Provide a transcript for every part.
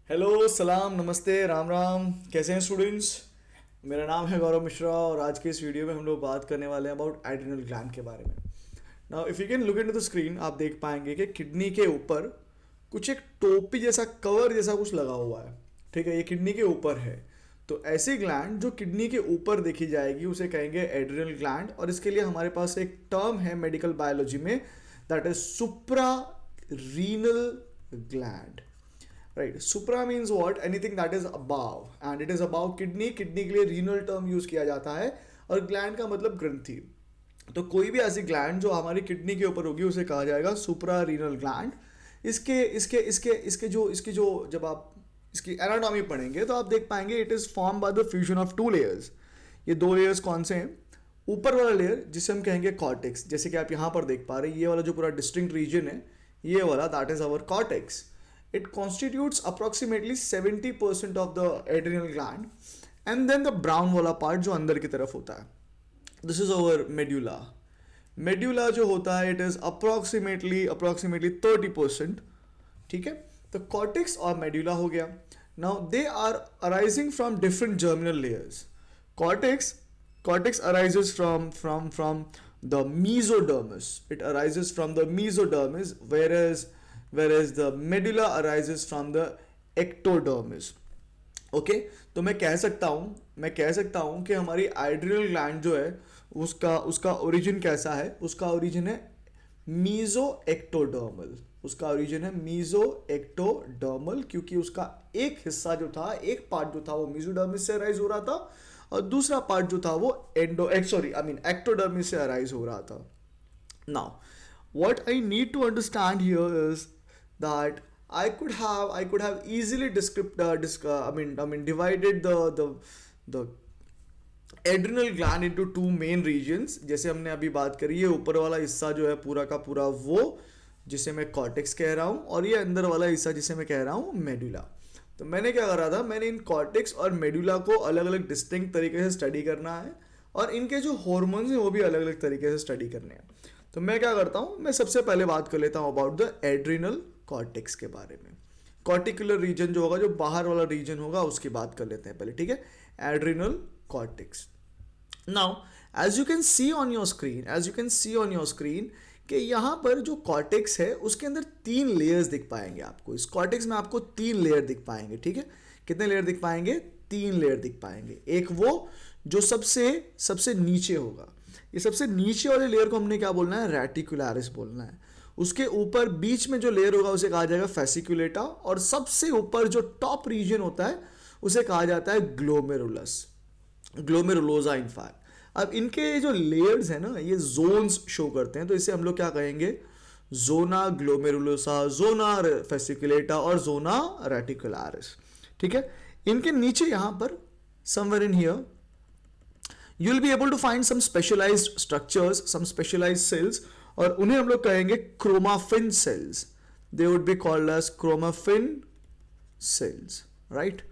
Hello, सलाम, नमस्ते, राम राम। कैसे हैं स्टूडेंट्स? मेरा नाम है गौरव मिश्रा और आज के इस वीडियो में हम लोग बात करने वाले हैं अबाउट एड्रिनल ग्लैंड के बारे में। Now if you can look into the screen, आप देख पाएंगे कि किडनी के ऊपर कुछ एक टोपी जैसा, कवर जैसा कुछ लगा हुआ है। ठीक है, ये किडनी के ऊपर है। तो ऐसी ग्लैंड जो किडनी के ऊपर देखी जाएगी उसे कहेंगे एड्रिनल ग्लैंड, और इसके लिए हमारे पास एक टर्म है मेडिकल बायोलॉजी में, that is supra renal gland. Right, supra means what? Anything that is above, and it is above kidney. Kidney के लिए रीनल टर्म यूज किया जाता है, और ग्लैंड का मतलब ग्रंथि। तो कोई भी ऐसी ग्लैंड जो हमारी किडनी के ऊपर होगी उसे कहा जाएगा सुप्रा रीनल ग्लैंड। इसके जो जब आप इसकी एनाटॉमी पढ़ेंगे तो आप देख पाएंगे it is form by the fusion of two layers. ये दो लेयर्स कौन से हैं? ऊपर वाला लेयर जिसे हम कहेंगे कॉर्टेक्स, जैसे कि आप यहाँ पर देख पा रहे हैं, ये वाला जो पूरा डिस्टिंक्ट रीजन है, ये वाला that is our cortex. It constitutes approximately 70% of the adrenal gland, and then the brown वाला part जो अंदर की तरफ होता है, this is our medulla. Medulla जो होता है, it is approximately 30%. ठीक है, तो cortex और medulla हो गया. Now they are arising from different germinal layers. Cortex arises from the mesodermis. It arises from the mesodermis, whereas the medulla arises from the ectodermis. Okay, तो मैं कह सकता हूँ कि हमारी एड्रिनल ग्लैंड जो है उसका ओरिजिन कैसा है? उसका ओरिजिन है मीजो एक्टोडर्मल। क्योंकि उसका एक हिस्सा जो था, एक पार्ट जो था वो मीजोडर्मिस से अराइज हो रहा था, और दूसरा पार्ट जो था वो एक्टोडर्मिस से अराइज हो रहा था. Now what I need to understand here is that I could have easily divided the adrenal gland into two main regions. जैसे हमने अभी बात करी है, ऊपर वाला हिस्सा जो है पूरा का पूरा वो जिसे मैं कॉर्टेक्स कह रहा हूँ, और ये अंदर वाला हिस्सा जिसे मैं कह रहा हूँ मेडुला. तो मैंने क्या करा था, मैंने इन कॉर्टेक्स और मेडुला को अलग अलग डिस्टिंक्ट तरीके से स्टडी करना है, और इनके जो हॉर्मोन्स हैं वो भी अलग अलग तरीके से स्टडी करने हैं. तो मैं क्या करता हूँ, मैं सबसे पहले बात कर लेता हूँ अबाउट द एड्रिनल कॉर्टेक्स के बारे में. कॉर्टिकुलर रीजन जो होगा, जो बाहर वाला रीजन होगा, उसकी बात कर लेते हैं पहले. ठीक है, adrenal cortex. Now as you can see on your screen कि यहाँ पर जो कॉर्टेक्स है उसके अंदर 3 लेयर्स दिख पाएंगे आपको. इस कॉर्टेक्स में आपको 3 लेयर दिख पाएंगे. ठीक है, कितने लेयर दिख पाएंगे? 3 लेयर दिख पाएंगे. एक वो जो सबसे नीचे होगा, ये सबसे नीचे वाले लेयर को हमने क्या बोलना है? रेटिकुलरिस बोलना है. उसके ऊपर बीच में जो लेयर होगा उसे कहा जाएगा फेसिकुलेटा, और सबसे ऊपर जो टॉप रीजन होता है उसे कहा जाता है ग्लोमेरुलोसा इनफैक्ट. अब इनके जो लेयर्स है ना, ये जोन्स शो करते हैं, तो इसे हम लोग क्या कहेंगे? जोना ग्लोमेरुलोसा, जोना फेसिकुलेटा और जोना रेटिकुलरिस. ठीक है, इनके नीचे यहां पर somewhere in here you will be able to find some specialized structures, some specialized cells, और उन्हें हम लोग कहेंगे chromaffin cells. They would be called as chromaffin cells, right?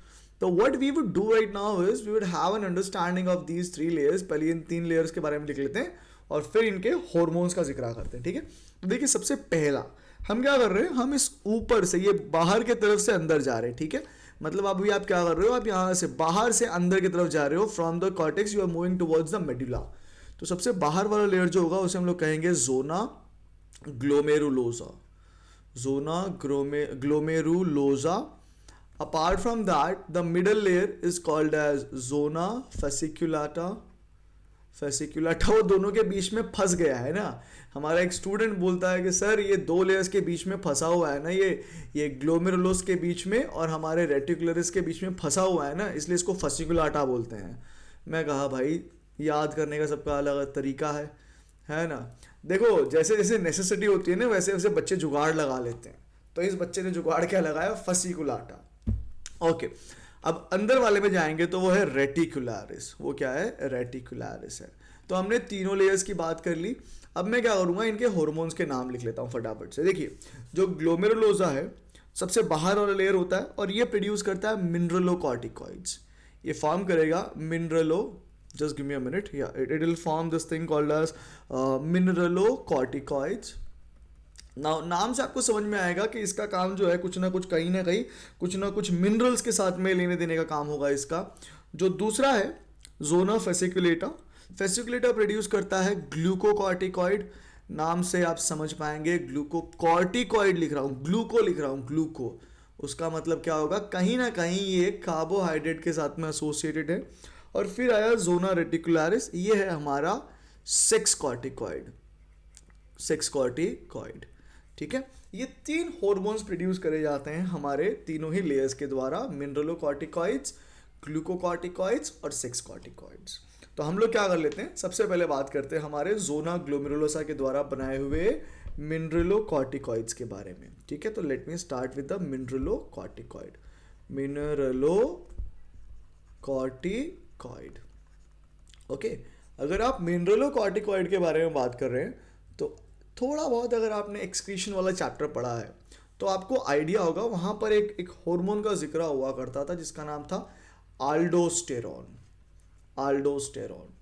So what we would do right now is we would have an understanding of these 3 layers. पहले इन 3 layers के बारे में लिख लेते हैं और फिर इनके हॉर्मोन्स का जिक्र करते हैं. ठीक है, तो देखिए सबसे पहला हम क्या कर रहे हैं, हम इस ऊपर से, ये बाहर के तरफ से अंदर जा रहे हैं. ठीक है, मतलब अभी आप क्या कर रहे हो, आप यहाँ से बाहर से अंदर की तरफ जा रहे हो. From the cortex you are moving towards the medulla. तो सबसे बाहर वाला लेयर जो होगा उसे हम लोग कहेंगे zona glomerulosa. Apart from that the middle layer is called as zona fasciculata. वो दोनों के बीच में फंस गया है ना. हमारा एक स्टूडेंट बोलता है कि सर ये 2 लेयर्स के बीच में फंसा हुआ है ना, ये ग्लोमेरुलोस के बीच में और हमारे रेटिकुलरिस के बीच में फंसा हुआ है ना, इसलिए इसको फेसिकुलाटा बोलते हैं. मैं कहा भाई याद करने का सबका अलग अलग तरीका है ना. देखो जैसे जैसे नेसेसिटी होती है ना, वैसे वैसे बच्चे जुगाड़ लगा लेते हैं. तो इस बच्चे ने जुगाड़ क्या लगाया? फेसिकुलाटा. ओके, अब अंदर वाले में जाएंगे तो वो है रेटिकुलरिस. वो क्या है? रेटिकुलरिस है. तो हमने तीनों लेयर्स की बात कर ली. अब मैं क्या करूंगा, इनके हॉर्मोन्स के नाम लिख लेता हूं फटाफट से. देखिए, जो ग्लोमेरुलोसा है सबसे बाहर वाला लेयर होता है, और ये प्रोड्यूस करता है मिनरलोकॉर्टिकॉइड्स. ये फॉर्म करेगा just give me a minute, या it will form this thing called as mineralocorticoids. नाम से आपको समझ में आएगा कि इसका काम जो है कुछ ना कहीं कुछ ना कुछ मिनरल्स के साथ में लेने देने का काम होगा इसका। जो दूसरा है जोना फेसिकुलेटा, फेसिकुलेटा प्रोड्यूस करता है ग्लूकोकॉर्टिकॉइड। नाम से आप समझ पाएंगे, ग्लूकोकॉर्टिकॉइड लिख रहा हूँ, ग्लूको लिख रहा हूँ, ग्लूको, उसका मतलब क्या होगा, कहीं ना कहीं ये कार्बोहाइड्रेट के साथ में एसोसिएटेड है। और फिर आया जोना रेटिकुलरिस, ये है हमारा सेक्स कॉर्टिकॉइड, सेक्स कॉर्टिकॉइड। ठीक है, ये तीन हॉर्मोन्स प्रोड्यूस करे जाते हैं हमारे तीनों ही लेयर्स के द्वारा, मिनरलोकॉर्टिकॉइड्स, ग्लूकोकॉर्टिकॉइड्स और सेक्स कॉर्टिकॉइड्स। तो हम लोग क्या कर लेते हैं, सबसे पहले बात करते हैं हमारे जोना ग्लोमेरुलोसा के द्वारा बनाए हुए मिनरलोकॉर्टिकॉइड्स के बारे में। ठीक है, तो let me start with the mineralocorticoid. Mineralocorticoid, okay. अगर आप मिनरलोकॉर्टिकॉइड के बारे में बात कर रहे हैं तो थोड़ा बहुत अगर आपने एक्सक्रीशन वाला चैप्टर पढ़ा है तो आपको आइडिया होगा, वहाँ पर एक हार्मोन का जिक्र हुआ करता था जिसका नाम था आल्डोस्टेरॉन, आल्डोस्टेरॉन।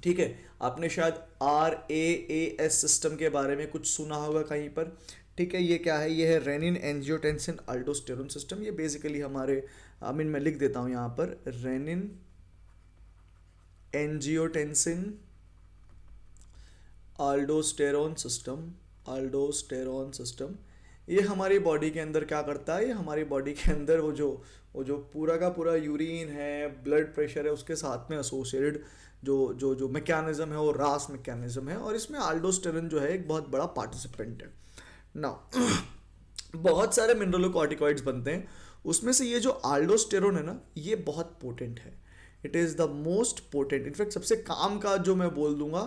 ठीक है, आपने शायद RAAS सिस्टम के बारे में कुछ सुना होगा कहीं पर। ठीक है, ये क्या है, ये है रेनिन एंजियोटेंसिन अल्डोस्टेरोन सिस्टम। ये बेसिकली हमारे मैं लिख देता हूँ यहाँ पर, रेनिन एंजियोटेंसिन अल्डोस्टेरोन सिस्टम, अल्डोस्टेरोन सिस्टम। ये हमारी बॉडी के अंदर क्या करता है, ये हमारी बॉडी के अंदर वो जो पूरा का पूरा यूरिन है, ब्लड प्रेशर है, उसके साथ में एसोसिएटेड जो मैकेनिज्म है वो रास मैकेनिज्म है, और इसमें अल्डोस्टेरोन जो है एक बहुत बड़ा पार्टिसिपेंट है ना। बहुत सारे मिनरलोकॉर्टिकॉइड्स बनते हैं, उसमें से ये जो अल्डोस्टेरोन है ना, ये बहुत पोटेंट है। It is the most potent, in fact सबसे काम का जो मैं बोल दूंगा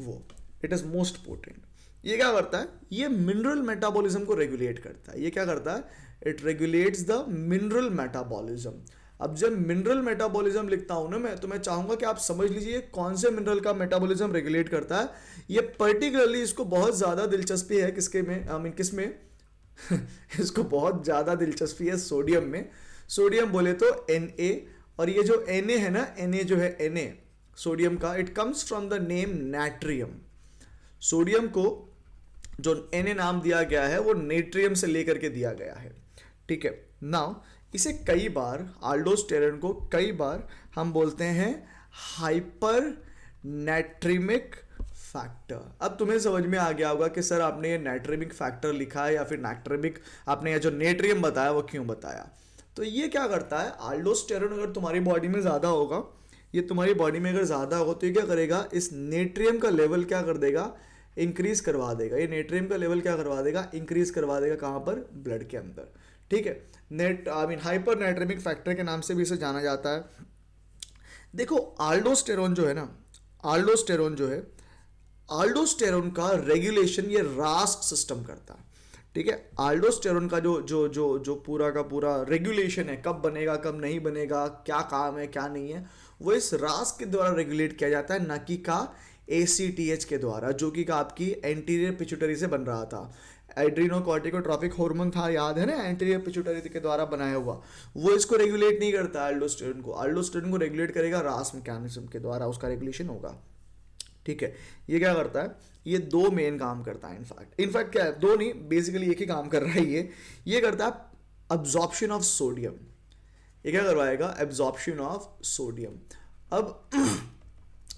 वो, इट इज़ मोस्ट पोटेंट। ये क्या करता है, ये मिनरल मेटाबॉलिज्म को रेगुलेट करता है। ये क्या करता है, it regulates the mineral metabolism. अब जब मिनरल मेटाबॉलिज्म लिखता हूं ना मैं, तो मैं चाहूंगा कि आप समझ लीजिए कौन से मिनरल का मेटाबॉलिज्म रेगुलेट करता है। ये पर्टिकुलरली इसको बहुत ज़्यादा दिलचस्पी है किसके में, किस में इसको बहुत ज़्यादा दिलचस्पी है सोडियम में। सोडियम बोले तो Na, और ये जो Na है ना, Na जो है Na सोडियम का, it comes from the name natrium. Sodium को जो Na नाम दिया गया है वो नेट्रियम से लेकर के दिया गया है। ठीक है, नाउ इसे कई बार, अल्डोस्टेरोन को कई बार हम बोलते हैं हाइपर नाट्रिमिक फैक्टर। अब तुम्हें समझ में आ गया होगा कि सर आपने ये नाट्रिमिक फैक्टर लिखा है या फिर नाट्रिमिक, आपने ये जो नेट्रियम बताया वो क्यों बताया। तो ये क्या करता है, अल्डोस्टेरोन अगर तुम्हारी बॉडी में ज़्यादा होगा, ये तुम्हारी बॉडी में अगर ज़्यादा होगा तो ये क्या करेगा, इस नेट्रियम का लेवल क्या कर देगा, इंक्रीज करवा देगा। ये नेट्रियम का लेवल क्या करवा देगा, इंक्रीज करवा देगा, कहाँ पर, ब्लड के अंदर। ठीक है, हाइपर नाइट्रेमिक फैक्टर के नाम से भी इसे जाना जाता है। देखो अल्डोस्टेरोन जो है ना, अल्डोस्टेरोन जो है, अल्डोस्टेरोन का रेगुलेशन ये रास सिस्टम करता है। ठीक है, अल्डोस्टेरोन का जो जो जो जो पूरा का पूरा रेगुलेशन है, कब बनेगा कब नहीं बनेगा, क्या काम है क्या नहीं है, वो इस रास के द्वारा रेगुलेट किया जाता है, ना कि का ACTH के द्वारा, जो कि आपकी एंटीरियर पिट्यूटरी से बन रहा था। एड्रीनोकॉर्टिकोट्रॉपिक हार्मोन था, याद है ना, एंटीरियर पिट्यूटरी के द्वारा बनाया हुआ, वो इसको रेगुलेट नहीं करता अल्डोस्टेरोन को। अल्डोस्टेरोन को रेगुलेट करेगा रास मैकेनिज्म के द्वारा, उसका रेगुलेशन होगा। ठीक है, ये क्या करता है, ये दो मेन काम करता है। इनफैक्ट क्या है, दो नहीं, बेसिकली एक ही काम कर रहा है। ये करता है अब्जॉर्प्शन ऑफ सोडियम। ये क्या करवाएगा, एब्जॉर्प्शन ऑफ सोडियम। अब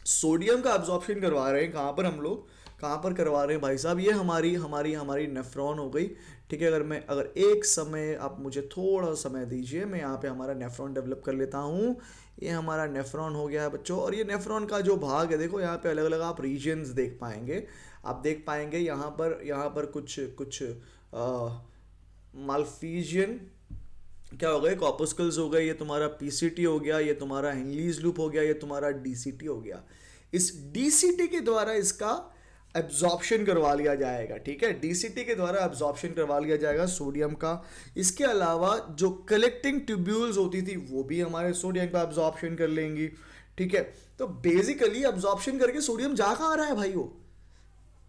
सोडियम का अब्जॉर्प्शन करवा रहे हैं कहाँ पर, हम लोग कहाँ पर करवा रहे हैं भाई साहब, ये हमारी हमारी हमारी नेफ्रॉन हो गई। ठीक है, अगर एक समय आप मुझे थोड़ा समय दीजिए, मैं यहाँ पे हमारा नेफ्रॉन डेवलप कर लेता हूँ। ये हमारा नेफ्रॉन हो गया है बच्चों, और ये नेफ्रॉन का जो भाग है, देखो यहाँ पे अलग अलग आप रीजन्स देख पाएंगे। आप देख पाएंगे यहाँ पर कुछ कुछ माल्फीजियन क्या हो गए, कॉपस्कल्स हो गए, ये तुम्हारा PCT हो गया, ये तुम्हारा हेनलीज लूप हो गया, ये तुम्हारा DCT हो गया। इस DCT के द्वारा इसका एब्जॉर्प्शन करवा लिया जाएगा। ठीक है, DCT के द्वारा एब्जॉर्प्शन करवा लिया जाएगा सोडियम का। इसके अलावा जो कलेक्टिंग ट्यूब्यूल्स होती थी वो भी हमारे सोडियम का एब्जॉर्प्शन कर लेंगी। ठीक है, तो बेसिकली एब्जॉर्प्शन करके सोडियम जा कहाँ रहा है भाई, वो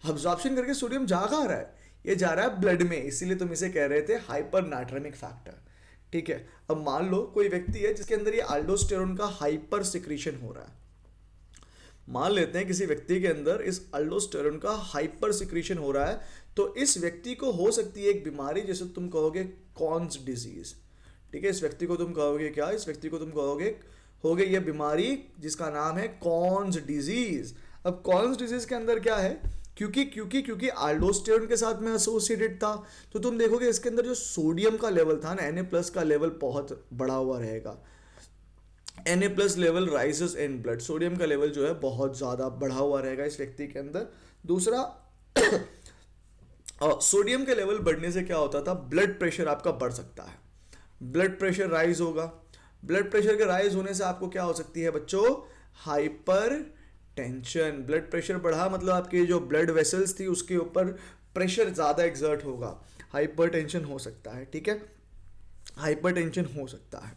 एब्जॉर्प्शन करके सोडियम जा कहाँ रहा है, ये जा रहा है ब्लड में, इसीलिए तुम इसे कह रहे थे हाइपर नाइट्रेमिक फैक्टर। ठीक है, अब मान लो कोई व्यक्ति है जिसके अंदर ये अल्डोस्टेरोन का हाइपर सिक्रीशन हो रहा है, मान लेते हैं किसी व्यक्ति के अंदर इस अल्डोस्टेरोन का हाइपर सिक्रीशन हो रहा है, तो इस व्यक्ति को हो सकती है एक बीमारी जिसे तुम कहोगे कॉन्स डिजीज। ठीक है, इस व्यक्ति को तुम कहोगे क्या, इस व्यक्ति को तुम कहोगे हो गई ये बीमारी जिसका नाम है कॉन्स डिजीज। अब कॉन्स डिजीज के अंदर क्या है, क्योंकि अल्डोस्टेरोन के साथ में एसोसिएटेड था, तो तुम देखोगे इसके अंदर जो सोडियम का लेवल था ना, Na+ का लेवल बहुत बढ़ा हुआ रहेगा। Na+ level rises in blood, sodium का लेवल जो है बहुत ज़्यादा बढ़ा हुआ रहेगा इस व्यक्ति के अंदर। दूसरा सोडियम के लेवल बढ़ने से क्या होता था, ब्लड प्रेशर आपका बढ़ सकता है, ब्लड प्रेशर राइज होगा। ब्लड प्रेशर के राइज होने से आपको क्या हो सकती है बच्चों, हाइपर टेंशन। ब्लड प्रेशर बढ़ा मतलब आपके जो ब्लड वेसल्स थी उसके ऊपर प्रेशर ज़्यादा एग्जर्ट होगा, हाइपर टेंशन हो सकता है। ठीक है, हाइपर टेंशन हो सकता है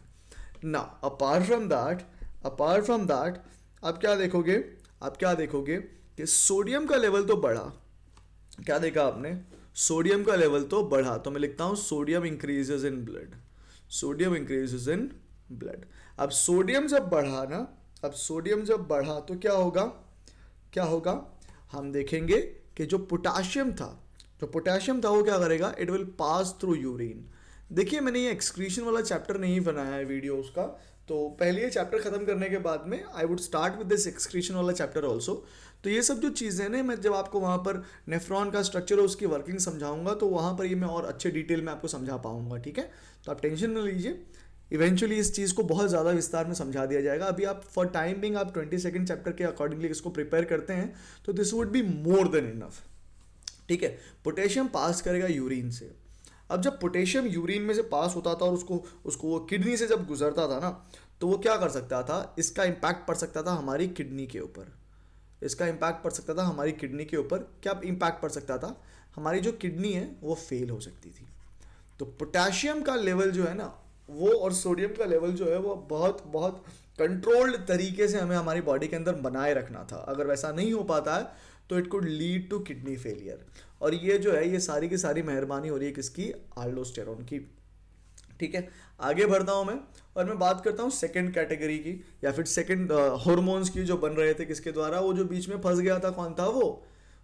ना। अपार्ट फ्रॉम दैट आप क्या देखोगे कि सोडियम का लेवल तो बढ़ा, क्या देखा आपने, सोडियम का लेवल तो बढ़ा, तो मैं लिखता हूं sodium increases in blood, sodium increases in blood. अब सोडियम जब बढ़ा ना, अब सोडियम जब बढ़ा तो क्या होगा, हम देखेंगे कि जो पोटाशियम था वो क्या करेगा, it will pass through urine. देखिए मैंने ये एक्सक्रीशन वाला चैप्टर नहीं बनाया है वीडियो उसका, तो पहले ये चैप्टर खत्म करने के बाद में I would start with this excretion वाला चैप्टर ऑल्सो। तो ये सब जो चीज़ें ना, मैं जब आपको वहाँ पर नेफ्रॉन का स्ट्रक्चर और उसकी वर्किंग समझाऊंगा तो वहाँ पर ये मैं और अच्छे डिटेल में आपको समझा पाऊंगा। ठीक है, तो आप टेंशन न लीजिए, इवेंचुअली इस चीज़ को बहुत ज़्यादा विस्तार में समझा दिया जाएगा। अभी आप फॉर टाइम बिंग आप 22nd चैप्टर के अकॉर्डिंगली इसको प्रिपेयर करते हैं तो this would be more than enough. ठीक है, पोटेशियम पास करेगा यूरिन से। अब जब पोटेशियम यूरिन में से पास होता था और उसको वो किडनी से जब गुजरता था ना, तो वो क्या कर सकता था, इसका इम्पैक्ट पड़ सकता था हमारी किडनी के ऊपर, इसका इम्पैक्ट पड़ सकता था हमारी किडनी के ऊपर। क्या इम्पैक्ट पड़ सकता था, हमारी जो किडनी है वो फेल हो सकती थी। तो पोटेशियम का लेवल जो है ना वो, और सोडियम का लेवल जो है वो बहुत बहुत कंट्रोल्ड तरीके से हमें हमारी बॉडी के अंदर बनाए रखना था। अगर वैसा नहीं हो पाता है तो it could lead to kidney failure. और ये जो है ये सारी की सारी मेहरबानी हो रही है किसकी, अल्डोस्टेरोन की। ठीक है, आगे बढ़ता हूँ मैं और मैं बात करता हूँ सेकंड कैटेगरी की या फिर सेकंड हार्मोन्स की जो बन रहे थे किसके द्वारा। वो जो बीच में फंस गया था कौन था, वो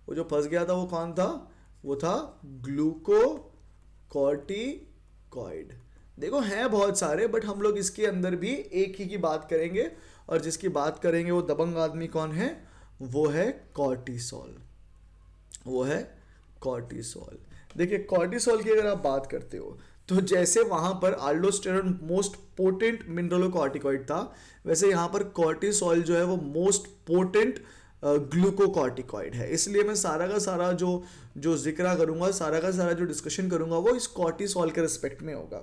जो फंस गया था वो कौन था, वो था ग्लूकोकॉर्टिकॉइड। देखो हैं बहुत सारे, बट हम लोग इसके अंदर भी एक ही की बात करेंगे, और जिसकी बात करेंगे वो दबंग आदमी कौन है, वो है कॉर्टिसोल, वो है कॉर्टिसोल। देखिए कॉर्टिसोल की अगर आप बात करते हो तो जैसे वहां पर अल्डोस्टेरोन मोस्ट पोटेंट मिनरलोकॉर्टिकॉइड था, वैसे यहाँ पर कॉर्टिसोल जो है वो मोस्ट पोटेंट ग्लूकोकॉर्टिकॉइड है। इसलिए मैं सारा का सारा जो जिक्र करूंगा, सारा का सारा जो डिस्कशन करूंगा वो इस कॉर्टिसोल के रिस्पेक्ट में होगा।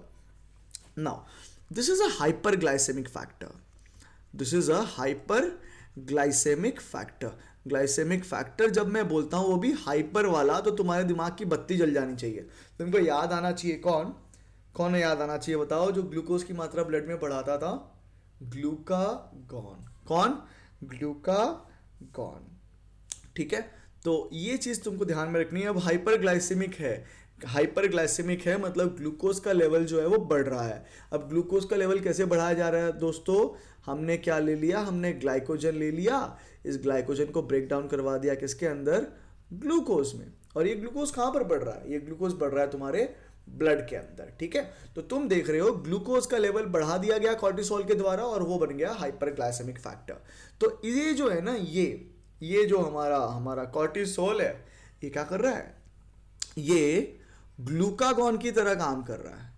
Now, this is a hyperglycemic factor. This is a hyperglycemic factor. Glycemic factor जब मैं बोलता हूँ वो भी हाइपर वाला, तो तुम्हारे दिमाग की बत्ती जल जानी चाहिए, तुमको याद आना चाहिए कौन है, याद आना चाहिए बताओ, जो ग्लूकोज की मात्रा ब्लड में बढ़ाता था, ग्लूकागॉन। कौन, ग्लूकागॉन। ठीक है, तो ये चीज़ तुमको ध्यान में रखनी है। अब हाइपरग्लाइसेमिक है मतलब ग्लूकोज का लेवल जो है वो बढ़ रहा है। अब ग्लूकोज का लेवल कैसे बढ़ाया जा रहा है दोस्तों, हमने क्या ले लिया, हमने ग्लाइकोजन ले लिया, इस ग्लाइकोजन को ब्रेक डाउन करवा दिया किसके अंदर, ग्लूकोज में। और ये ग्लूकोज कहाँ पर बढ़ रहा है, ये ग्लूकोज बढ़ रहा है तुम्हारे ब्लड के अंदर। ठीक है, तो तुम देख रहे हो ग्लूकोज का लेवल बढ़ा दिया गया कॉर्टिसोल के द्वारा और वो बन गया हाइपरग्लाइसेमिक फैक्टर। तो ये जो है ना, ये जो हमारा कॉर्टिसोल है, ये क्या कर रहा है, ये ग्लूकागॉन की तरह काम कर रहा है।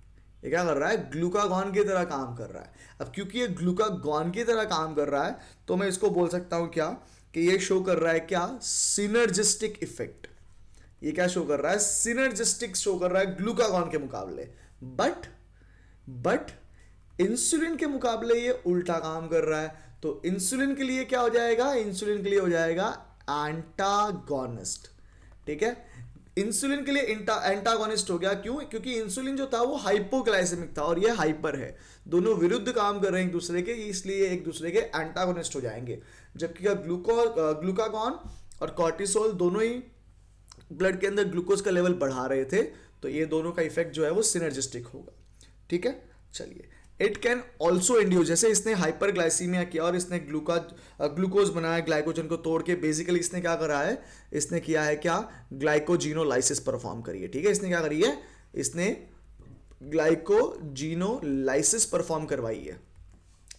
ये क्या कर रहा है, ग्लूकागॉन की तरह काम कर रहा है। अब क्योंकि ये ग्लूकागॉन की तरह काम कर रहा है तो मैं इसको बोल सकता हूं क्या, कि ये शो कर रहा है क्या, सिनर्जिस्टिक इफेक्ट। ये क्या शो कर रहा है, सिनर्जिस्टिक शो कर रहा है ग्लूकागॉन के मुकाबले। बट इंसुलिन के मुकाबले ये उल्टा काम कर रहा है। तो इंसुलिन के लिए क्या हो जाएगा, इंसुलिन के लिए हो जाएगा एंटागोनिस्ट। ठीक है, इंसुलिन के लिए एंटागोनिस्ट हो गया। क्यों, क्योंकि इंसुलिन जो था वो हाइपोग्लाइसेमिक था और ये हाइपर है, दोनों विरुद्ध काम कर रहे हैं एक दूसरे के, इसलिए एक दूसरे के एंटागोनिस्ट हो जाएंगे। जबकि ग्लूकागॉन और कॉर्टिसोल दोनों ही ब्लड के अंदर ग्लूकोज का लेवल बढ़ा रहे थे, तो ये दोनों का इफेक्ट जो है वो सिनर्जिस्टिक होगा। ठीक है, चलिए इट कैन ऑल्सो इंड्यूस, जैसे इसने हाइपरग्लाइसीमिया किया और इसने ग्लूकोज बनाया ग्लाइकोजन को तोड़ के, बेसिकली इसने क्या करा है, इसने किया है क्या, ग्लाइकोजिनोलाइसिस परफॉर्म करी है, ठीक है, इसने क्या करी है, इसने ग्लाइकोजिनोलाइसिस परफॉर्म करवाई है।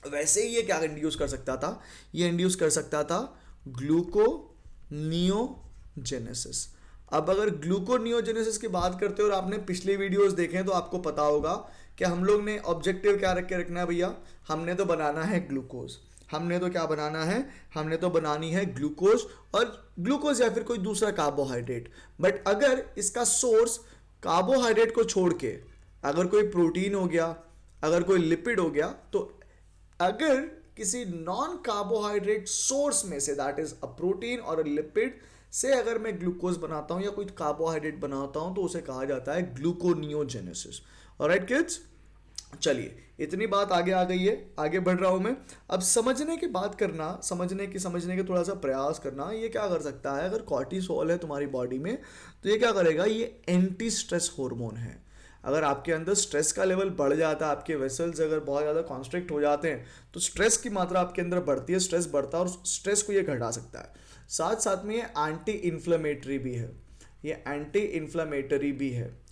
वैसे ही ये क्या इंड्यूस कर सकता था, ये इंड्यूस कर सकता था ग्लूकोनियोजेनेसिस। अब अगर ग्लूकोनियोजेनेसिस की बात करते हो और आपने पिछले वीडियोस देखे हैं तो आपको पता होगा कि हम लोग ने ऑब्जेक्टिव क्या रख के रखना है भैया, हमने तो बनाना है ग्लूकोज, हमने तो क्या बनाना है, हमने तो बनानी है ग्लूकोज, और ग्लूकोज या फिर कोई दूसरा कार्बोहाइड्रेट। बट अगर इसका सोर्स कार्बोहाइड्रेट को छोड़ के अगर कोई प्रोटीन हो गया, अगर कोई लिपिड हो गया, तो अगर किसी नॉन कार्बोहाइड्रेट सोर्स में से, दैट इज अ प्रोटीन और अ लिपिड से अगर मैं ग्लूकोज बनाता हूं या कोई कार्बोहाइड्रेट बनाता हूं, तो उसे कहा जाता है ग्लूकोनियोजेनेसिस। ऑलराइट किड्स, चलिए इतनी बात आगे आ गई है, आगे बढ़ रहा हूं मैं। अब समझने की बात करना, समझने के थोड़ा सा प्रयास करना, ये क्या कर सकता है, अगर कॉर्टिसोल है तुम्हारी बॉडी में तो ये क्या करेगा, ये एंटी स्ट्रेस हार्मोन है। अगर आपके अंदर स्ट्रेस का लेवल बढ़ जाता है, आपके वेसल्स अगर बहुत ज़्यादा कॉन्स्ट्रिक्ट हो जाते हैं, तो स्ट्रेस की मात्रा आपके अंदर बढ़ती है, स्ट्रेस बढ़ता है और स्ट्रेस को ये घटा सकता है। साथ साथ में ये एंटी इन्फ्लेमेटरी भी है, ये एंटी इन्फ्लेमेटरी भी है।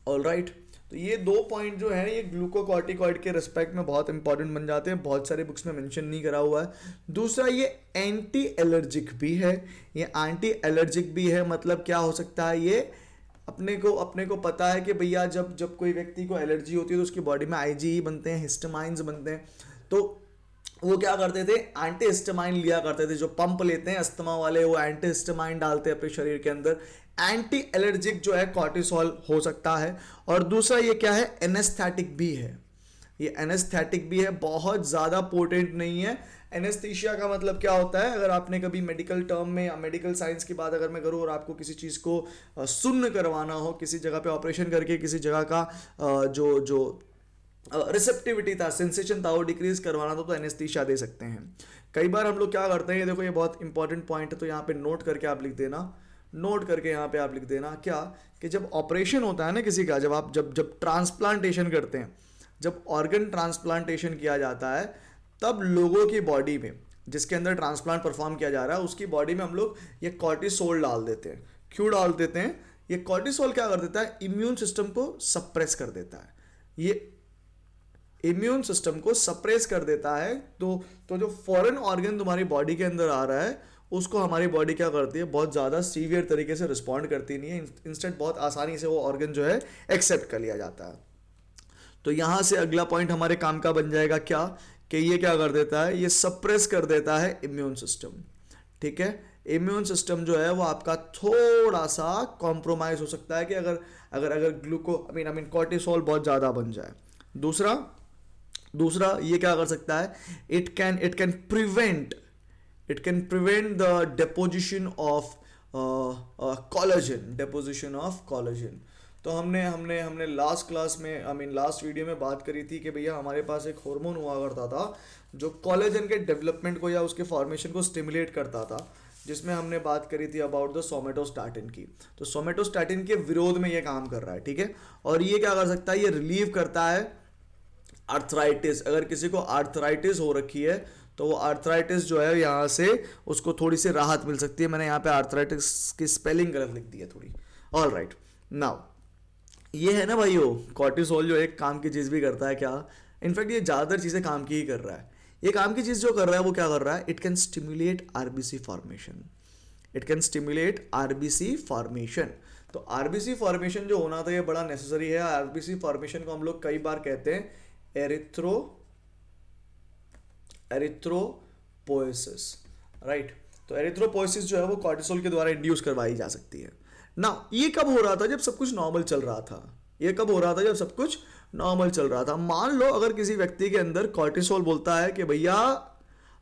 ऑलराइट, तो ये दो पॉइंट जो है ये ग्लूकोकॉर्टिकॉइड के रिस्पेक्ट में बहुत इंपॉर्टेंट बन जाते हैं, बहुत सारे बुक्स में मेंशन नहीं करा हुआ है। दूसरा, ये एंटी एलर्जिक भी है, ये एंटी एलर्जिक भी है, मतलब क्या हो सकता है, ये अपने को पता है कि भैया जब कोई व्यक्ति को एलर्जी होती है तो उसकी बॉडी में आईजीई बनते हैं, हिस्टामाइंस बनते हैं, तो वो क्या करते थे, एंटी हिस्टामाइन लिया करते थे। जो पंप लेते हैं अस्थमा वाले, वो एंटी हिस्टामाइन डालते हैं अपने शरीर के अंदर। एंटी एलर्जिक जो है कॉर्टिसोल हो सकता है। और दूसरा ये क्या है, एनेस्थेटिक भी है, ये एनेस्थेटिक भी है, बहुत ज़्यादा पोटेंट नहीं है। एनेस्थीसिया का मतलब क्या होता है, अगर आपने कभी मेडिकल टर्म में या मेडिकल साइंस की बात अगर मैं करूँ और आपको किसी चीज़ को सुन्न करवाना हो, किसी जगह पे ऑपरेशन करके किसी जगह का जो रिसेप्टिविटी था, सेंसेशन था, वो डिक्रीज करवाना था, तो एनेस्थीसिया दे सकते हैं। कई बार हम लोग क्या करते हैं, ये देखो ये बहुत इंपॉर्टेंट पॉइंट है, तो यहाँ पे नोट करके आप लिख देना, नोट करके यहाँ पे आप लिख देना क्या, कि जब ऑपरेशन होता है ना किसी का, जब ट्रांसप्लांटेशन करते हैं, जब ऑर्गन ट्रांसप्लांटेशन किया जाता है, तब लोगों की बॉडी में, जिसके अंदर ट्रांसप्लांट परफॉर्म किया जा रहा है, उसकी बॉडी में हम लोग ये कॉर्टिसोल डाल देते हैं। क्यों डाल देते हैं, ये कॉर्टिसोल क्या कर देता है, इम्यून सिस्टम को सप्रेस कर देता है, ये इम्यून सिस्टम को सप्रेस कर देता है। तो जो फॉरेन ऑर्गन तुम्हारी बॉडी के अंदर आ रहा है, उसको हमारी बॉडी क्या करती है, बहुत ज़्यादा सीवियर तरीके से रिस्पॉन्ड करती नहीं है, इंस्टेंट बहुत आसानी से वो ऑर्गन जो है एक्सेप्ट कर लिया जाता है। तो यहाँ से अगला पॉइंट हमारे काम का बन जाएगा क्या, कि ये क्या कर देता है, ये सप्रेस कर देता है इम्यून सिस्टम। ठीक है, इम्यून सिस्टम जो है वो आपका थोड़ा सा कॉम्प्रोमाइज हो सकता है कि अगर ग्लूको कॉर्टिसोल बहुत ज़्यादा बन जाए। दूसरा ये क्या कर सकता है, it can prevent the deposition of collagen. तो हमने लास्ट क्लास में लास्ट वीडियो में बात करी थी कि भैया हमारे पास एक हार्मोन हुआ करता था जो कोलेजन के डेवलपमेंट को या उसके फॉर्मेशन को स्टिमुलेट करता था, जिसमें हमने बात करी थी अबाउट द सोमेटोस्टैटिन की। तो सोमेटोस्टैटिन के विरोध में ये काम कर रहा है, ठीक है। और ये क्या कर सकता है, ये रिलीव करता है आर्थराइटिस। अगर किसी को आर्थराइटिस हो रखी है तो वो आर्थराइटिस जो है यहाँ से उसको थोड़ी सी राहत मिल सकती है। मैंने यहाँ पे आर्थराइटिस की स्पेलिंग गलत लिख दी है थोड़ी। ऑल राइट, नाउ ये है ना भाई, वो कॉर्टिसोल जो एक काम की चीज़ भी करता है क्या, इनफैक्ट ये ज़्यादातर चीज़ें काम की ही कर रहा है। ये काम की चीज़ जो कर रहा है वो क्या कर रहा है, it can stimulate RBC formation. तो आरबीसी फॉर्मेशन जो होना था ये बड़ा नेसेसरी है। आरबीसी फॉर्मेशन को हम लोग कई बार कहते हैं एरिथ्रोपोएसिस, राइट। तो एरिथ्रोपोएसिस जो है वो कॉर्टिसोल के द्वारा इंड्यूस करवाई जा सकती है ना। ये कब हो रहा था, जब सब कुछ नॉर्मल चल रहा था। मान लो अगर किसी व्यक्ति के अंदर कॉर्टिसोल बोलता है कि भैया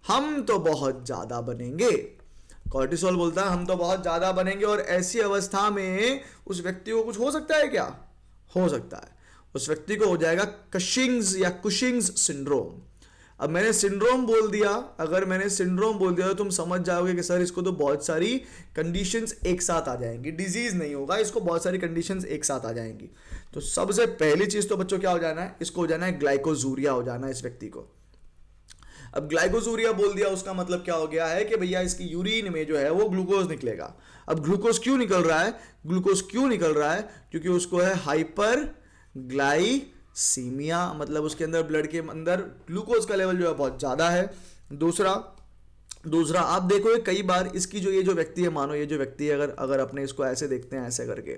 हम तो बहुत ज्यादा बनेंगे, और ऐसी अवस्था में उस व्यक्ति को कुछ हो सकता है क्या, हो सकता है उस व्यक्ति को हो जाएगा कशिंग्स या कुशिंग्स सिंड्रोम। अब मैंने सिंड्रोम बोल दिया, अगर मैंने सिंड्रोम बोल दिया तो तुम समझ जाओगे कि सर इसको तो बहुत सारी कंडीशंस एक साथ आ जाएंगी, डिजीज नहीं होगा, इसको बहुत सारी कंडीशंस एक साथ आ जाएंगी। तो सबसे पहली चीज तो बच्चों क्या हो जाना है, इसको हो जाना है ग्लाइकोजूरिया हो जाना है इस व्यक्ति को। अब ग्लाइकोजूरिया बोल दिया उसका मतलब क्या हो गया है कि भैया इसकी यूरिन में जो है वो ग्लूकोज निकलेगा। अब ग्लूकोज क्यों निकल रहा है, ग्लूकोज क्यों निकल रहा है, क्योंकि उसको है हाइपर ग्लाइसीमिया, मतलब उसके अंदर ब्लड के अंदर ग्लूकोज का लेवल जो है बहुत ज्यादा है। दूसरा आप देखोगे कई बार इसकी जो ये जो व्यक्ति है, मानो ये जो व्यक्ति है, अगर अगर अपने इसको ऐसे देखते हैं ऐसे करके,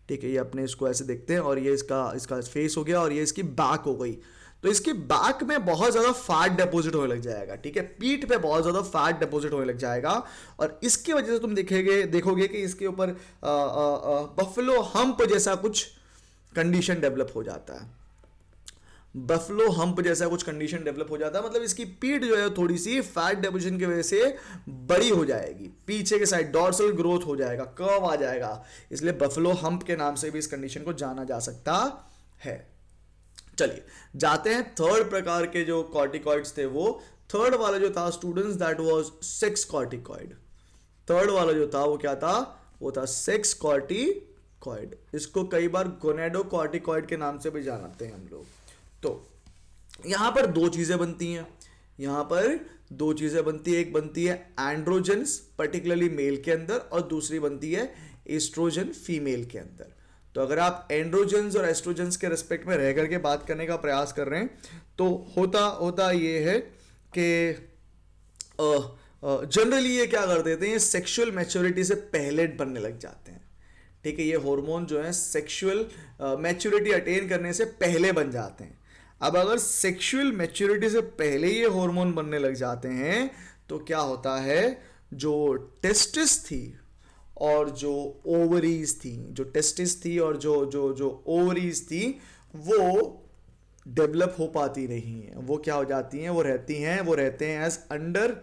ठीक है, ये अपने इसको ऐसे देखते हैं और ये इसका फेस हो गया और ये इसकी बैक हो गई, तो इसके बैक में बहुत ज्यादा फैट डिपॉजिट होने लग जाएगा, ठीक है, पीठ पे बहुत ज्यादा फैट डिपॉजिट होने लग जाएगा और इसकी वजह से तुम देखोगे कि इसके ऊपर बफलो हम्प जैसा कुछ कंडीशन डेवलप हो जाता है। बफलो हम्प जैसा कुछ कंडीशन डेवलप हो जाता है, मतलब इसकी पीठ जो है थोड़ी सी फैट डिपोजिशन की वजह से बड़ी हो जाएगी, पीछे के साइड डॉर्सल ग्रोथ हो जाएगा, कर्व आ जाएगा, इसलिए बफलो हम्प के नाम से भी इस कंडीशन को जाना जा सकता है। चलिए जाते हैं थर्ड प्रकार के जो कॉर्टिकॉइड्स थे, वो थर्ड वाला जो था students, that was sex corticoid. Third वाला जो था वो क्या था, वो था सेक्स कॉर्टिकॉइड। इसको कई बार गोनेडोकॉर्टिकॉइड के नाम से भी जानते हैं हम लोग। तो यहां पर दो चीजें बनती हैं, यहां पर दो चीजें बनती है, एक बनती है एंड्रोजन्स पर्टिकुलरली मेल के अंदर और दूसरी बनती है एस्ट्रोजन फीमेल के अंदर। तो अगर आप एंड्रोजन्स और एस्ट्रोजन्स के रिस्पेक्ट में रह करके बात करने का प्रयास कर रहे हैं तो होता ये है कि जनरली ये क्या कर देते हैं, ये सेक्सुअल मैच्योरिटी से पहले बनने लग जाते हैं, ठीक है, ये हार्मोन जो है सेक्सुअल मैच्योरिटी अटेन करने से पहले बन जाते हैं। अब अगर सेक्सुअल मैच्योरिटी से पहले ये हार्मोन बनने लग जाते हैं तो क्या होता है, जो टेस्टिस थी और जो ओवरीज थी, जो टेस्टिस थी और जो ओवरीज थी वो डेवलप हो पाती नहीं है, वो क्या हो जाती हैं, वो रहते हैं एज अंडर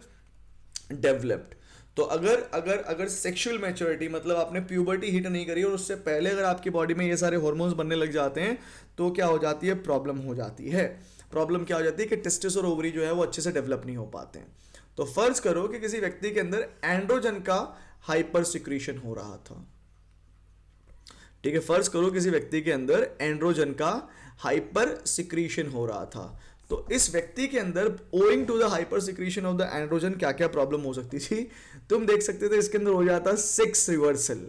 डेवलप्ड। तो अगर सेक्सुअल मैच्योरिटी मतलब आपने प्यूबर्टी हिट नहीं करी और उससे पहले अगर आपकी बॉडी में ये सारे हार्मोन्स बनने लग जाते हैं तो क्या हो जाती है, प्रॉब्लम हो जाती है। प्रॉब्लम क्या हो जाती है कि टेस्टिस और ओवरी जो है वो अच्छे से डेवलप नहीं हो पाते हैं। तो फर्ज करो कि किसी व्यक्ति के अंदर एंड्रोजन का हाइपर सिक्रीशन हो रहा था, ठीक है, फर्ज करो किसी व्यक्ति के अंदर एंड्रोजन का हाइपर सिक्रीशन हो रहा था, तो इस व्यक्ति के अंदर owing to the hyper secretion of the androgen क्या क्या प्रॉब्लम हो सकती थी, तुम देख सकते थे इसके अंदर हो जाता सेक्स रिवर्सल,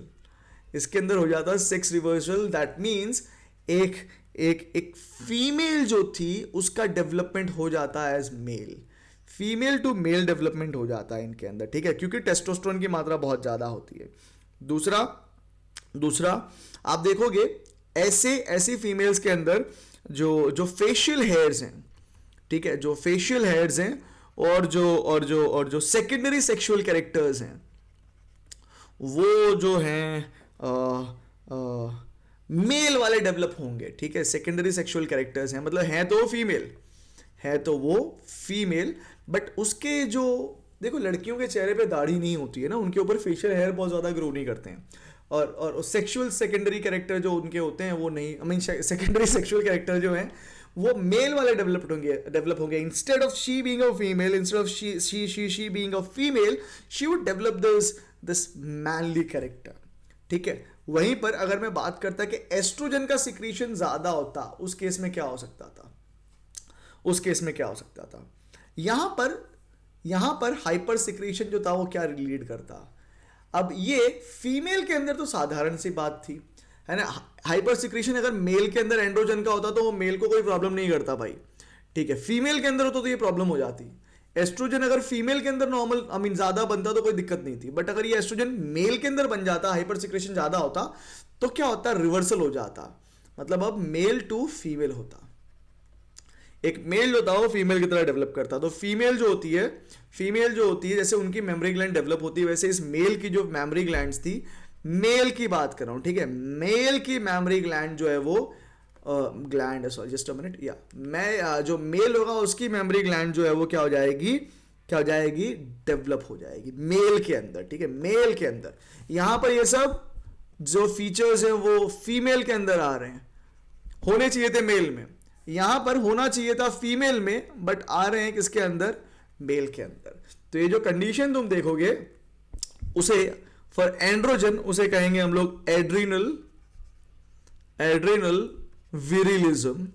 इसके अंदर हो जाता सेक्स रिवर्सल। दैट मींस एक फीमेल जो थी उसका डेवलपमेंट हो जाता है as male, female to male development हो जाता है इनके अंदर, ठीक है, क्योंकि टेस्टोस्टेरोन की मात्रा बहुत ज्यादा होती है। दूसरा आप देखोगे ऐसी फीमेल्स के अंदर जो फेशियल हेयर्स हैं, ठीक है, जो फेशियल हेयर्स हैं और जो सेकेंडरी सेक्सुअल कैरेक्टर्स हैं वो जो हैं मेल वाले डेवलप होंगे, ठीक है, सेकेंडरी सेक्सुअल कैरेक्टर्स हैं, मतलब हैं तो वो फीमेल, बट उसके जो देखो लड़कियों के चेहरे पे दाढ़ी नहीं होती है ना, उनके ऊपर फेशियल हेयर बहुत ज़्यादा ग्रो नहीं करते हैं, और सेक्सुअल सेकेंडरी कैरेक्टर जो उनके होते हैं वो नहीं, I mean secondary sexual character जो हैं वो मेल वाले डेवलप होंगे। Instead of she being a female, instead of she being a female, she would develop this manly character, ठीक है। वहीं पर अगर मैं बात करता कि एस्ट्रोजन का सिक्रीशन ज्यादा होता, उस केस में क्या हो सकता था, यहां पर हाइपर सिक्रीशन जो था वो क्या लीड करता। अब ये फीमेल के अंदर तो साधारण सी बात थी, है ना, हाइपर सिक्रीशन अगर मेल के अंदर एंड्रोजन का होता तो वो मेल को कोई प्रॉब्लम नहीं करता भाई, ठीक है, फीमेल के अंदर होता तो ये प्रॉब्लम हो जाती। एस्ट्रोजन अगर फीमेल के अंदर नॉर्मल आई मीन ज्यादा बनता तो कोई दिक्कत नहीं थी, बट अगर ये एस्ट्रोजन मेल के अंदर बन जाता, हाइपर सिक्रेशन ज्यादा होता तो क्या होता, रिवर्सल हो जाता, मतलब अब मेल टू फीमेल होता, एक मेल जो था वो फीमेल की तरह डेवलप करता। तो फीमेल जो होती है जैसे उनकी मेमोरी ग्लैंड डेवलप होती है, वैसे इस मेल की जो मेमोरी ग्लैंड्स थी, मेल की बात कर रहा हूं, ठीक है, मेल की मेमोरी ग्लैंड जो है वो gland, sorry just a minute, या मैं जो मेल होगा उसकी मेमोरी ग्लैंड जो है वो क्या हो जाएगी, डेवलप हो जाएगी मेल के अंदर, ठीक है, मेल के अंदर। यहां पर ये सब जो फीचर्स हैं वो फीमेल के अंदर आ रहे हैं, होने चाहिए थे मेल में, यहां पर होना चाहिए था फीमेल में, बट आ रहे हैं किसके अंदर, मेल के अंदर। तो ये जो कंडीशन तुम देखोगे उसे फॉर एंड्रोजन उसे कहेंगे हम लोग एड्रिनल एड्रिनल विरिलिज्म।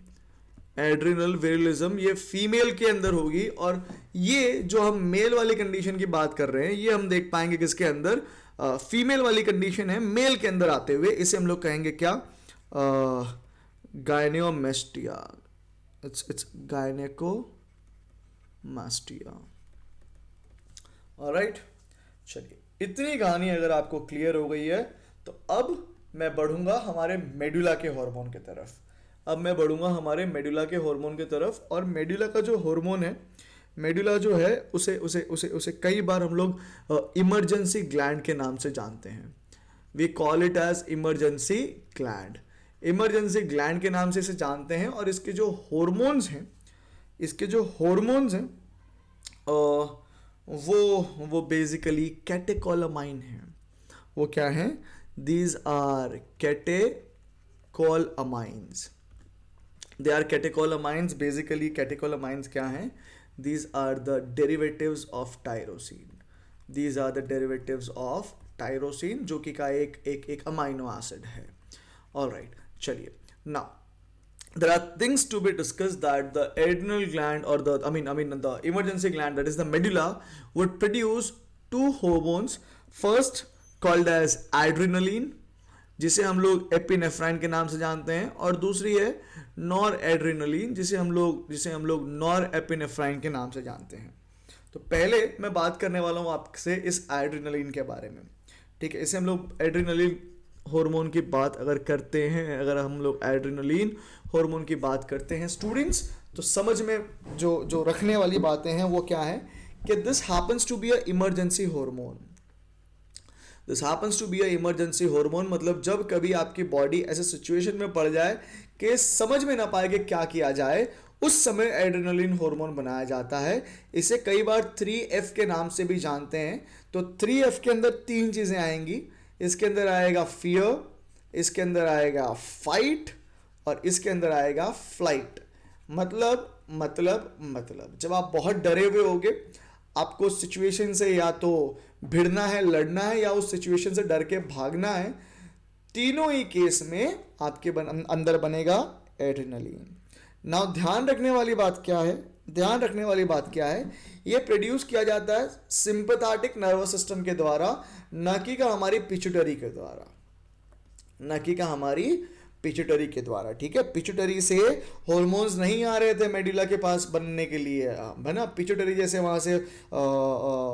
एड्रिनल विरिलिज्म ये फीमेल के अंदर होगी, और ये जो हम मेल वाली कंडीशन की बात कर रहे हैं ये हम देख पाएंगे किसके अंदर, फीमेल वाली कंडीशन है मेल के अंदर आते हुए। इसे हम लोग कहेंगे क्या, गायनेकोमास्टिया। इट्स गायनेकोमास्टिया। ऑलराइट, चलिए इतनी कहानी अगर आपको क्लियर हो गई है तो अब मैं बढ़ूंगा हमारे मेडुला के हार्मोन की तरफ। और मेडुला का जो हार्मोन है, मेडुला जो है उसे उसे उसे उसे कई बार हम लोग इमरजेंसी ग्लैंड के नाम से जानते हैं। We call it as emergency gland. Emergency gland के नाम से इसे जानते हैं। और इसके जो हॉर्मोन्स हैं वो बेसिकली कैटेकोलामाइन है। वो क्या है, these are catecholamines. They are catecholamines. Basically catecholamines क्या हैं, these are the derivatives of tyrosine, जो कि का एक अमाइनो एसिड है। ऑलराइट, चलिए now there are things to be discussed that the adrenal gland or the emergency gland, that is the medulla, would produce two hormones, first called as adrenaline, जिसे हम लोग epinephrine के नाम से जानते हैं, और दूसरी है नॉर एड्रेनलिन, जिसे हम लोग नॉर एपिनेफ्राइन के नाम से जानते हैं। तो पहले मैं बात करने वाला हूँ आपसे इस एड्रेनलिन के बारे में, ठीक है। इसे हम लोग एड्रेनलिन हार्मोन की बात अगर हम लोग एड्रेनलिन हार्मोन की बात करते हैं स्टूडेंट्स, तो समझ में जो रखने वाली बातें हैं वो क्या है कि this happens to be a emergency hormone. मतलब जब कभी आपकी बॉडी ऐसे सिचुएशन में पड़ जाए कि समझ में ना पाए कि क्या किया जाए, उस समय एड्रेनलिन हार्मोन बनाया जाता है। इसे कई बार 3F के नाम से भी जानते हैं। तो 3F के अंदर 3 चीजें आएंगी। इसके अंदर आएगा फियर, इसके अंदर आएगा फाइट, और इसके अंदर आएगा फ्लाइट। मतलब जब आप बहुत डरे हुए होगे, आपको सिचुएशन से या तो भिड़ना है, लड़ना है, या उस सिचुएशन से डर के भागना है, तीनों ही केस में आपके अंदर बनेगा एड्रेनलिन। नाउ ध्यान रखने वाली बात क्या है, ये प्रोड्यूस किया जाता है सिंपैथेटिक नर्वस सिस्टम के द्वारा, न कि हमारी पिट्यूटरी के द्वारा, ठीक है। पिट्यूटरी से हॉर्मोन्स नहीं आ रहे थे मेडुला के पास बनने के लिए, है ना। पिट्यूटरी जैसे वहाँ से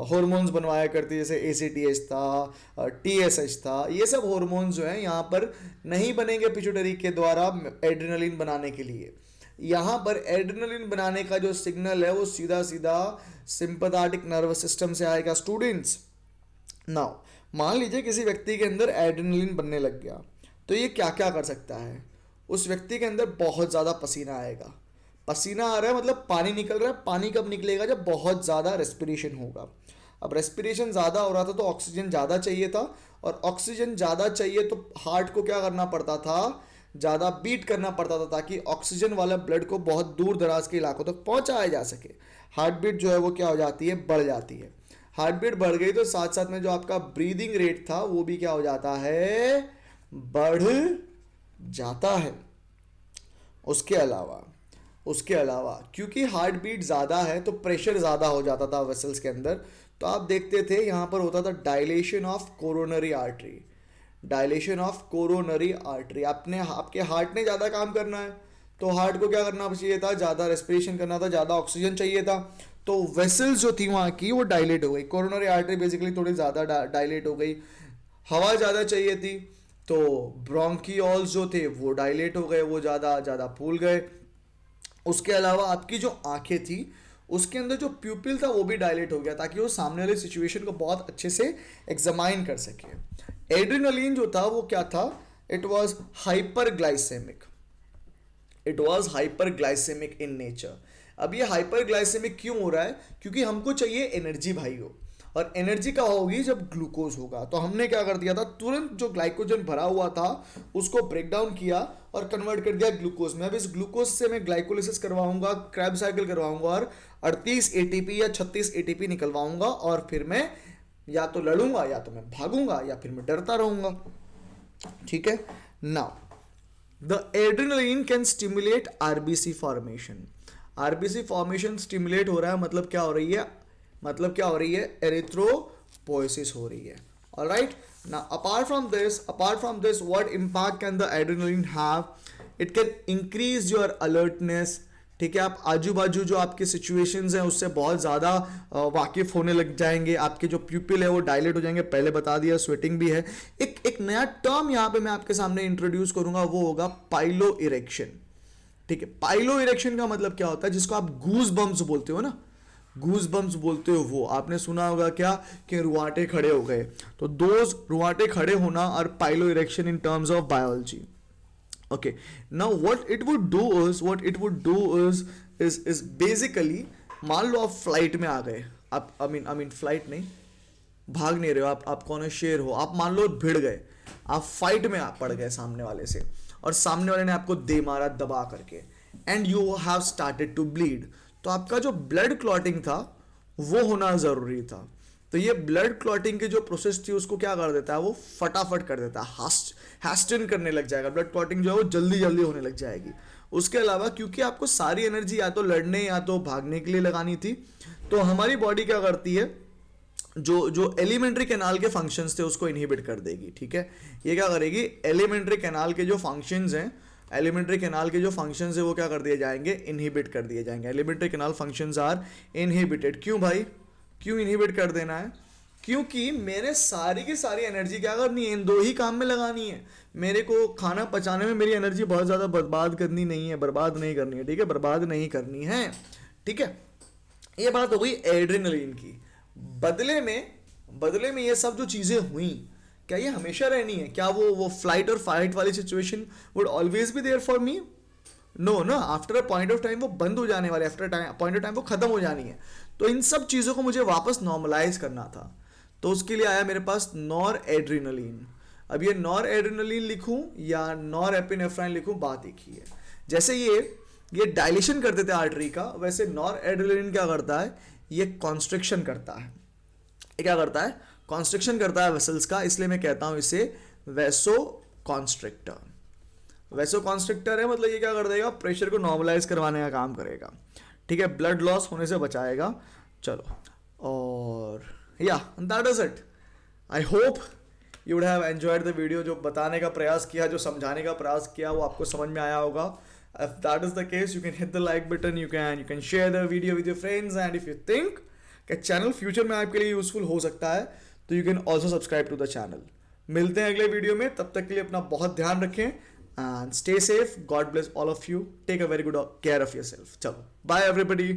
हॉर्मोन्स बनवाया करती, जैसे ACTH था, TSH था, ये सब हॉर्मोन्स जो हैं यहाँ पर नहीं बनेंगे पिट्यूटरी के द्वारा एड्रेनलिन बनाने के लिए। यहाँ पर एड्रेनलिन बनाने का जो सिग्नल है वो सीधा सिंपैथेटिक नर्वस सिस्टम से आएगा स्टूडेंट्स। नाउ मान लीजिए किसी व्यक्ति के अंदर एड्रेनलिन बनने लग गया, तो ये क्या क्या कर सकता है। उस व्यक्ति के अंदर बहुत ज़्यादा पसीना आएगा। पसीना आ रहा है मतलब पानी निकल रहा है। पानी कब निकलेगा, जब बहुत ज़्यादा रेस्पिरेशन होगा। अब रेस्पिरेशन ज़्यादा हो रहा था तो ऑक्सीजन ज़्यादा चाहिए था, और ऑक्सीजन ज़्यादा चाहिए तो हार्ट को क्या करना पड़ता था, ज़्यादा बीट करना पड़ता था, ताकि ऑक्सीजन वाला ब्लड को बहुत दूर दराज के इलाकों तक पहुँचाया जा सके। हार्ट बीट जो है वो क्या हो जाती है, बढ़ जाती है। हार्ट बीट बढ़ गई तो साथ साथ में जो आपका ब्रीदिंग रेट था वो भी क्या हो जाता है, बढ़ जाता है। उसके अलावा क्योंकि हार्ट बीट ज़्यादा है तो प्रेशर ज़्यादा हो जाता था वेसल्स के अंदर। तो आप देखते थे यहाँ पर होता था डायलेशन ऑफ कोरोनरी आर्टरी। आपके हार्ट ने ज़्यादा काम करना है तो हार्ट को क्या करना चाहिए था, ज़्यादा रेस्पिरेशन करना था, ज़्यादा ऑक्सीजन चाहिए था। तो वेसल्स जो थी वहाँ की वो डायलेट हो गई। कोरोनरी आर्टरी बेसिकली थोड़ी ज़्यादा डायलेट हो गई। हवा ज़्यादा चाहिए थी तो ब्रोंकियोल्स जो थे वो डायलेट हो गए, वो ज़्यादा फूल गए। उसके अलावा आपकी जो आंखें थी उसके अंदर जो प्यूपिल था वो भी डायलेट हो गया, ताकि वो सामने वाले सिचुएशन को बहुत अच्छे से एग्जामाइन कर सके। एड्रेनलिन जो था वो क्या था, it was hyperglycaemic in nature. अब ये हाइपरग्लाइसेमिक क्यों हो रहा है, क्योंकि हमको चाहिए एनर्जी भाइयों। और एनर्जी कब होगी, जब ग्लूकोज होगा। तो हमने क्या कर दिया था, तुरंत जो ग्लाइकोजन भरा हुआ था उसको ब्रेक डाउन किया और कन्वर्ट कर दिया ग्लूकोज में। अब इस ग्लूकोज से मैं ग्लाइकोलिसिस करवाऊंगा, क्रैब साइकिल करवाऊंगा और 38 एटीपी या 36 एटीपी निकलवाऊंगा, और फिर मैं या तो लड़ूंगा या तो मैं भागूंगा या फिर मैं डरता रहूंगा। ठीक है। Now the adrenaline can stimulate RBC formation. RBC formation stimulate हो रहा है, मतलब क्या हो रही है, एरिथ्रोपोएसिस हो रही है। Alright, now apart from this what impact can the adrenaline have? It can increase your alertness. ठीक है, आप आजू बाजू जो आपके सिचुएशंस हैं उससे बहुत ज़्यादा वाकिफ होने लग जाएंगे, आपके जो प्यूपिल है वो डायलेट हो जाएंगे, पहले बता दिया, स्वेटिंग भी है। एक नया टर्म यहाँ पे मैं आपके सामने इंट्रोड्यूस करूंगा, वो होगा पाइलो इरेक्शन। ठीक है, पाइलो इरेक्शन का मतलब क्या होता है, जिसको आप गूज बम्स बोलते हो ना, गूज बम्स बोलते हो, वो आपने सुना होगा क्या कि रुआटे खड़े हो गए। तो दोज रुआटे खड़े होना और pilo erection in terms of biology. Okay, now what it would do is basically, मान लो आप फ्लाइट में आ गए, आप आई मीन फ्लाइट नहीं, भाग नहीं रहे हो आप कौन है, शेर हो, आप मान लो भिड़ गए, आप फाइट में आप पड़ गए सामने वाले से, और सामने वाले ने आपको दे मारा दबा करके, and you have started to bleed. तो आपका जो ब्लड क्लॉटिंग था वो होना जरूरी था। तो ये ब्लड क्लॉटिंग की जो प्रोसेस थी उसको क्या कर देता है, वो फटाफट कर देता है, हास्टन करने लग जाएगा, ब्लड क्लॉटिंग जो है वो जल्दी जल्दी होने लग जाएगी। उसके अलावा क्योंकि आपको सारी एनर्जी या तो लड़ने या तो भागने के लिए लगानी थी, तो हमारी बॉडी क्या करती है, जो एलिमेंट्री कैनाल के फंक्शंस थे उसको इनहिबिट कर देगी। ठीक है, ये क्या करेगी, एलिमेंट्री कैनाल के जो फंक्शंस हैं, एलिमेंट्री कैनाल के जो फंक्शंस है वो क्या कर दिए जाएंगे, इनहिबिट कर दिए जाएंगे। Alimentary canal functions are inhibited. क्यों भाई, क्यों इनहिबिट कर देना है? क्योंकि मैंने सारी की सारी एनर्जी क्या करनी है, इन दो ही काम में लगानी है। मेरे को खाना पचाने में मेरी एनर्जी बहुत ज़्यादा बर्बाद करनी नहीं है, बर्बाद नहीं करनी है। ठीक है, बर्बाद नहीं करनी है। ठीक है, ये बात हो गई एड्रेनलिन की। बदले में ये सब जो चीज़ें हुई, क्या ये हमेशा रहनी है? क्या वो फ्लाइट और फाइट वाली situation would always be there for me? No ना, after a point of time वो बंद हो जाने वाले, आफ्टर पॉइंट ऑफ टाइम वो खत्म हो जानी है। तो इन सब चीज़ों को मुझे वापस नॉर्मलाइज करना था, तो उसके लिए आया मेरे पास नॉर एड्रेनलिन। अब ये नॉर एड्रेनलिन लिखूं या नॉर एपिनेफ्राइन लिखूं, बात एक ही है। जैसे ये डायलेशन कर देते हैं आर्टरी का, वैसे नॉर एड्रेनलिन क्या करता है, ये कॉन्स्ट्रिक्शन करता है। ये क्या करता है, कॉन्स्ट्रिक्शन करता है वेसल्स का, इसलिए मैं कहता हूं इसे वैसो कॉन्स्ट्रिक्टर। वैसो कॉन्स्ट्रिक्टर है, मतलब ये क्या कर देगा, प्रेशर को नॉर्मलाइज करवाने का काम करेगा। ठीक है, ब्लड लॉस होने से बचाएगा। चलो, और या that is it. I hope you would have enjoyed the video. जो बताने का प्रयास किया, जो समझाने का प्रयास किया, वो आपको समझ में आया होगा। If that is the case, you can hit the like button, you can share the video with your friends, and if you think कि चैनल फ्यूचर में आपके लिए यूजफुल हो सकता है, तो you can also subscribe to the channel. मिलते हैं अगले वीडियो में, तब तक के लिए अपना बहुत ध्यान रखें and stay safe. God bless all of you. Take a very good care of yourself. Chalo, bye everybody.